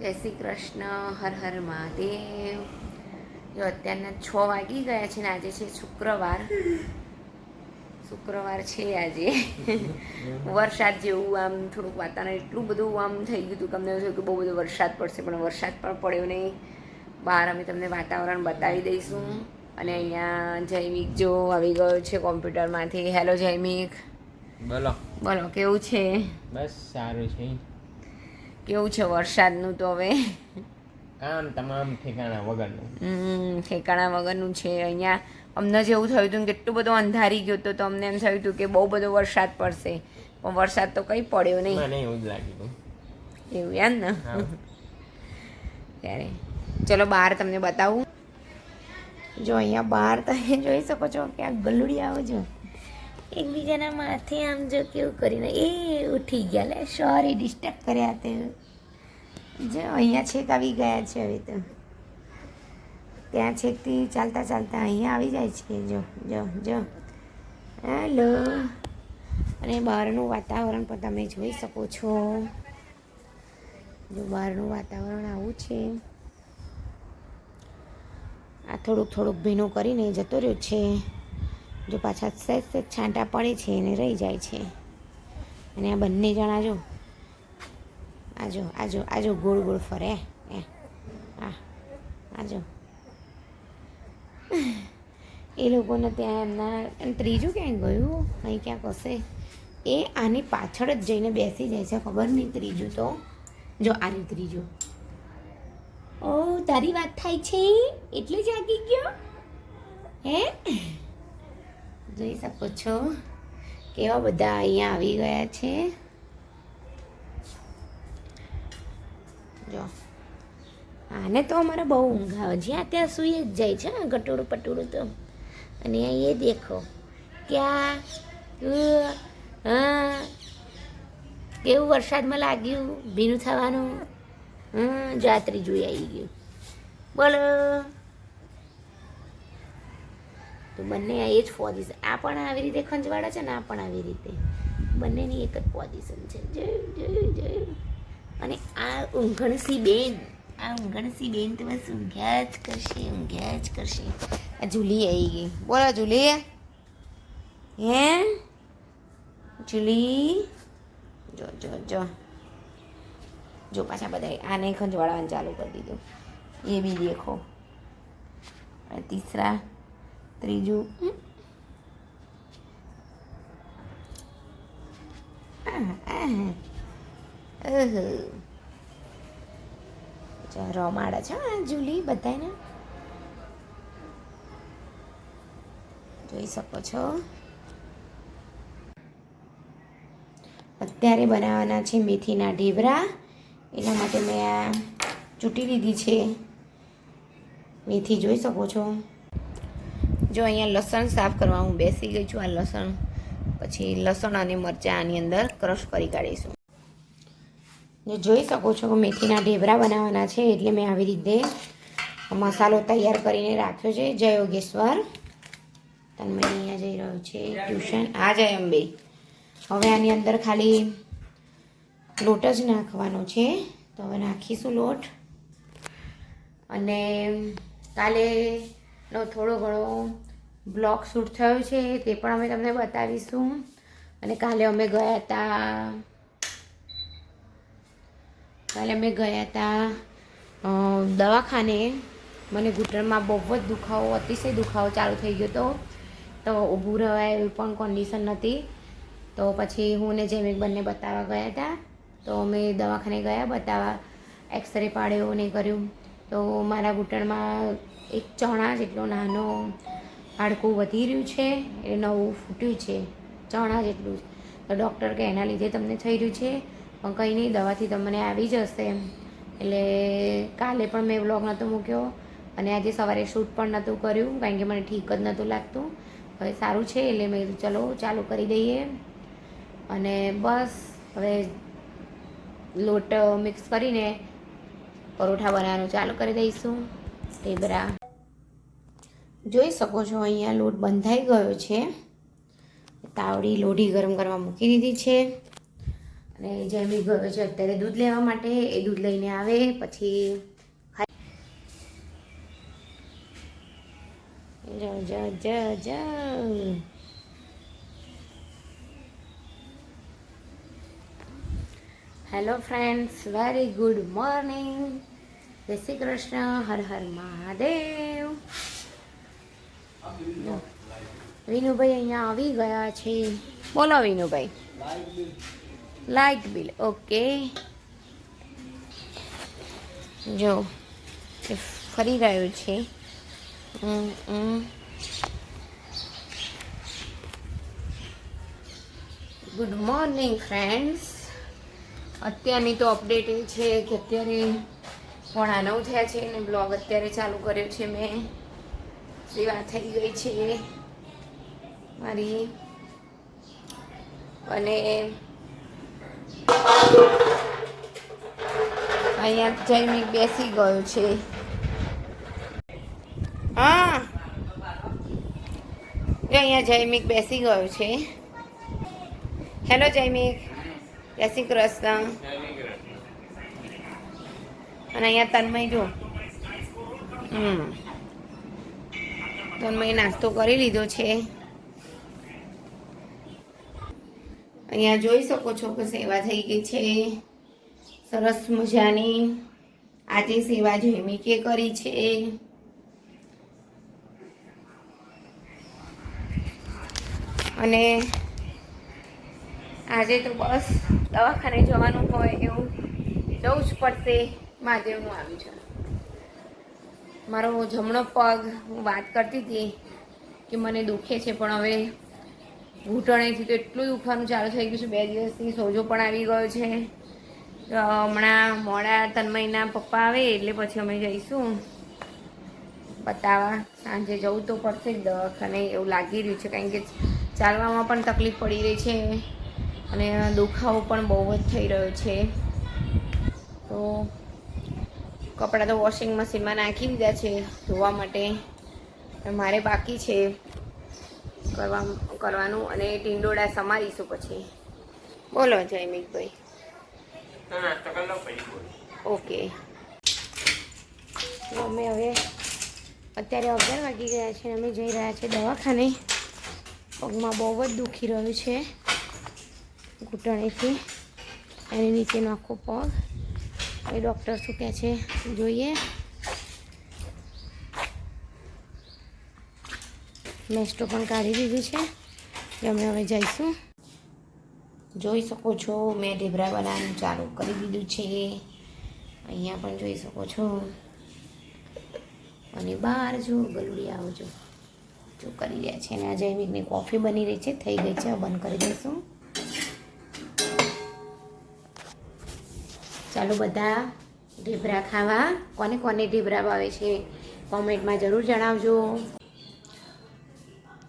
જય શ્રી કૃષ્ણ. હર હર મહાદેવ. જો અત્યારના 6 વાગી ગયા છે ને આજે છે શુક્રવાર છે આજે. વરસાદ જેવું આમ થોડુંક વાતાવરણ એટલું બધું આમ થઈ ગયું હતું, તમને એવું કે બહુ બધો વરસાદ પડશે પણ વરસાદ પણ પડ્યો નહીં. બહાર અમે તમને વાતાવરણ બતાવી દઈશું. અને અહીંયા જૈમિક જો આવી ગયો છે કોમ્પ્યુટરમાંથી. હેલો જૈમિક. બોલો બોલો કેવું છે? બસ સારું છે. કેવું છે વરસાદનું તો હવે? કામ તમામ ઠેકાણા વગરનું. ઠેકાણા વગરનું છે. અહીંયા અમને જેવું થયું હતું કે કેટલું બધું અંધારી ગયું હતું, તો અમને એમ થયું હતું કે બહુ બધો વરસાદ પડશે, પણ વરસાદ તો કંઈ પડ્યો નહીં. મને એવું જ લાગ્યું. એવું યાદ ને? ત્યારે ચલો બહાર તમને બતાવું. જો અહીંયા બહાર તમે જોઈ શકો છો કે આ ગલુડી આવો છો એકબીજાના માથે આમ જો કેવું કરીને એ ઉઠી ગયા. લે સોરી ડિસ્ટર્બ કર્યા તે. જો અહીંયા છેક આવી ગયા છે હવે તો. ત્યાં છેકથી ચાલતા ચાલતા અહીંયા આવી જાય છે. જો જો જો હેલો. અને બહારનું વાતાવરણ પણ તમે જોઈ શકો છો. જો બહારનું વાતાવરણ આવું છે. આ થોડુંક થોડુંક ભીનું કરીને જતો રહ્યો છે. જો પાછા સહેજ સહેજ છાંટા પડે છે અને રહી જાય છે. અને આ બંને જણા જો આજો આજો આજો ગોળ ગોળ ફરે. હા આજો એ લોકોને ત્યાં એમના ત્રીજું ક્યાંય ગયું અહીં ક્યાંક હશે. એ આની પાછળ જ જઈને બેસી જાય છે. ખબર નહીં ત્રીજું તો જો આની ત્રીજું. ઓ તારી વાત થાય છે એટલે જાગી ગયો હે? જોઈ શકો છો કેવા બધા અહીંયા આવી ગયા છે. જો આને તો અમારે બહુ ઊંઘ આવે. જ્યાં ત્યાં સૂઈ જ જાય છે ગટોડું પટોડું તો. અને એ દેખો ક્યાં હા કેવું વરસાદમાં લાગ્યું ભીનું થવાનું. જાત્રી જોઈ આવી ગયું. બોલો તો બંને આ એ જ પોઝિશન. આ પણ આવી રીતે ખંજવાળા છે ને આ પણ આવી રીતે. બંનેની એક જ પોઝિશન છે. જોયું જોયું. અને આ ઊંઘણસી બેન તો બસ ઊંઘ્યા જ કરશે. આ જુલી આવી ગઈ. બોલો જુલી. હે જુલી જો જો જો જો પાછા બધા આને ખંજવાળવાનું ચાલુ કરી દીધું. એ બી દેખો. તીસરા ત્રીજું રમાડે છે જુલી બધાને. જોઈ શકો છો. અત્યારે બનાવવાના છે મેથીના ઢેબરા. એના માટે મેં આ ચૂંટી લીધી છે મેથી. જોઈ શકો છો. જો અહીંયા લસણ સાફ કરવા હું બેસી ગઈ છું. આ લસણ પછી લસણ અને મરચાં આની અંદર ક્રશ કરી કાઢીશું. જો જોઈ શકો છો મેથીના ઢેબરા બનાવવાના છે એટલે મેં આવી રીતે મસાલો તૈયાર કરીને રાખ્યો છે. જય યોગેશ્વર. તન્મય અહીંયા જઈ રહ્યો છે ટ્યુશન. આ જય અંબે. હવે આની અંદર ખાલી લોટ જ નાખવાનો છે. તો હવે નાખીશું લોટ. અને કાલેનો થોડો ઘણો બ્લોગ શૂટ થયો છે તે પણ અમે તમને બતાવીશું. અને કાલે અમે ગયા હતા દવાખાને. મને ઘૂંટણમાં બહુ જ દુખાવો, અતિશય દુખાવો ચાલુ થઈ ગયો હતો. તો ઊભું રહેવાય એવી પણ કન્ડિશન નથી. તો પછી હું ને જૈમિક બંને બતાવવા ગયા હતા. તો અમે દવાખાને ગયા બતાવવા. એક્સરે પાડ્યો ને કર્યું. તો મારા ઘૂંટણમાં એક ચણા જેટલો નાનો હાડકું વધી રહ્યું છે. એ નવું ફૂટ્યું છે ચણા જેટલું જ. તો ડૉક્ટર કે એના લીધે તમને થઈ રહ્યું છે, પણ કંઈ નહીં દવાથી તમને આવી જશે. એટલે કાલે પણ મેં વ્લોગ નહોતો મૂક્યો અને આજે સવારે શૂટ પણ નહોતું કર્યું કારણ કે મને ઠીક જ નહોતું લાગતું. હવે સારું છે એટલે મેં ચલો ચાલુ કરી દઈએ. અને બસ હવે લોટ મિક્સ કરીને પરોઠા બનાવવાનું ચાલુ કરી દઈશું. ઢેબરા જોઈ શકો છો અહીંયા લોટ બંધાઈ ગયો છે. તાવડી લોઢી ગરમ કરવા મૂકી દીધી છે. અને જેમી ગયો છે અત્યારે દૂધ લેવા માટે. એ દૂધ લઈને આવે પછી hello friends, very good morning. જય શ્રી કૃષ્ણ. હર હર મહાદેવ. વિનુભાઈ અહીંયા આવી ગયા છે. બોલો વિનુભાઈ. Light bill okay. જો એ ફરી રહ્યું છે. Good morning friends. અત્યારની તો અપડેટ એ છે કે અત્યારે 9:30 થયા છે અને બ્લોગ અત્યારે ચાલુ કર્યો છે મેં. સેવા થઈ ગઈ છે મારી. અને અહીંયા જૈમિક બેસી ગયો છે. હા, અહીંયા જૈમિક બેસી ગયો છે. હેલો જૈમિક, જય શ્રી કૃષ્ણ. અને અહીંયા તન્મય જો, તન્મય નાસ્તો કરી લીધો છે. અહીંયા જોઈ શકો છો કે સેવા થઈ ગઈ છે સરસ મજાની. આજે સેવા જૈમિકે કરી છે. અને આજે તો બસ દવાખાને જવાનું હોય એવું જવું જ પડશે. મહાદેવનું આવ્યું છે. મારો જમણો પગ, હું વાત કરતી હતી કે મને દુખે છે, પણ હવે ઘૂંટણેથી તો એટલું દુખવાનું ચાલુ થઈ ગયું છે. 2 દિવસથી સોજો પણ આવી ગયો છે. હમણાં મોડા તન્મયના પપ્પા આવે એટલે પછી અમે જઈશું બતાવવા. સાંજે જવું તો પડશે જ દવાખાને એવું લાગી રહ્યું છે, કારણ કે ચાલવામાં પણ તકલીફ પડી રહી છે અને દુખાવો પણ બહુ જ થઈ રહ્યો છે. તો કપડાં તો વોશિંગ મશીનમાં નાખી દીધા છે ધોવા માટે. મારે બાકી છે કરવાનું. અને ટીંડોળા સમારીશું પછી. બોલો જયમિકભાઈ. ઓકે. તો અમે હવે અત્યારે 11 વાગી ગયા છે. અમે જઈ રહ્યા છીએ દવાખાને. પગમાં બહુ જ દુખી રહ્યું છે ઘૂંટણેથી. એની નીચેનો આખો પગ. એ ડૉક્ટર શું કહે છે જોઈએ. મેસ્ટો પણ કાઢી દીધું છે. અમે હવે જઈશું. જોઈ શકો છો મેં ઢેબરા બનાવવાનું ચાલુ કરી દીધું છે. અહીંયા પણ જોઈ શકો છો. અને બહાર જો ગલુડી આવજો જો કરી રહ્યા છે. અને આ જૈમિકની કોફી બની રહી છે, થઈ ગઈ છે. બંધ કરી દઈશું. ચાલો બધા ઢેબરા ખાવા. કોને કોને ઢેબરા ભાવે છે કોમેન્ટમાં જરૂર જણાવજો.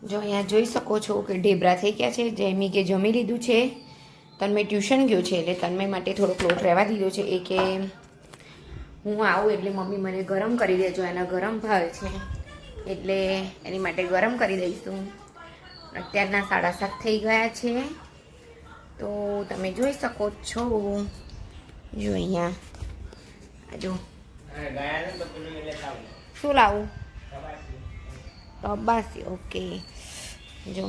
જો અહીંયા જોઈ શકો છો કે ઢેબરા થઈ ગયા છે. જૈમિકે જમી લીધું છે. તન્મય ટ્યુશન ગયો છે એટલે તન્મય માટે થોડોક લોટ રહેવા દીધો છે. એ કે હું આવું એટલે મમ્મી મને ગરમ કરી દેજો. એના ગરમ ભાવે છે એટલે એની માટે ગરમ કરી દઈશું. અત્યારના 7:30 થઈ ગયા છે. તો તમે જોઈ શકો છો. જો અહીંયા જો શું લાવું? કબાસી. ઓકે. જો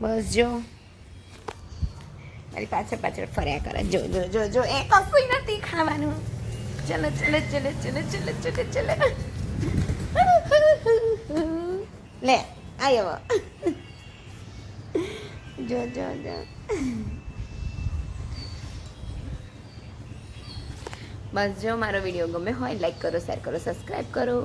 બસ જો મારી પાછળ ફર્યા કરે. જો જો જો જો એ કશું નથી ખાવાનું. ચલો ચલો ચલો ચલો ચલો ચલો ચલો. લે આવ્યો. જો જો જો. બસ જો મારો વિડીયો ગમે હોય લાઈક કરો, શેર કરો, સબસ્ક્રાઈબ કરો.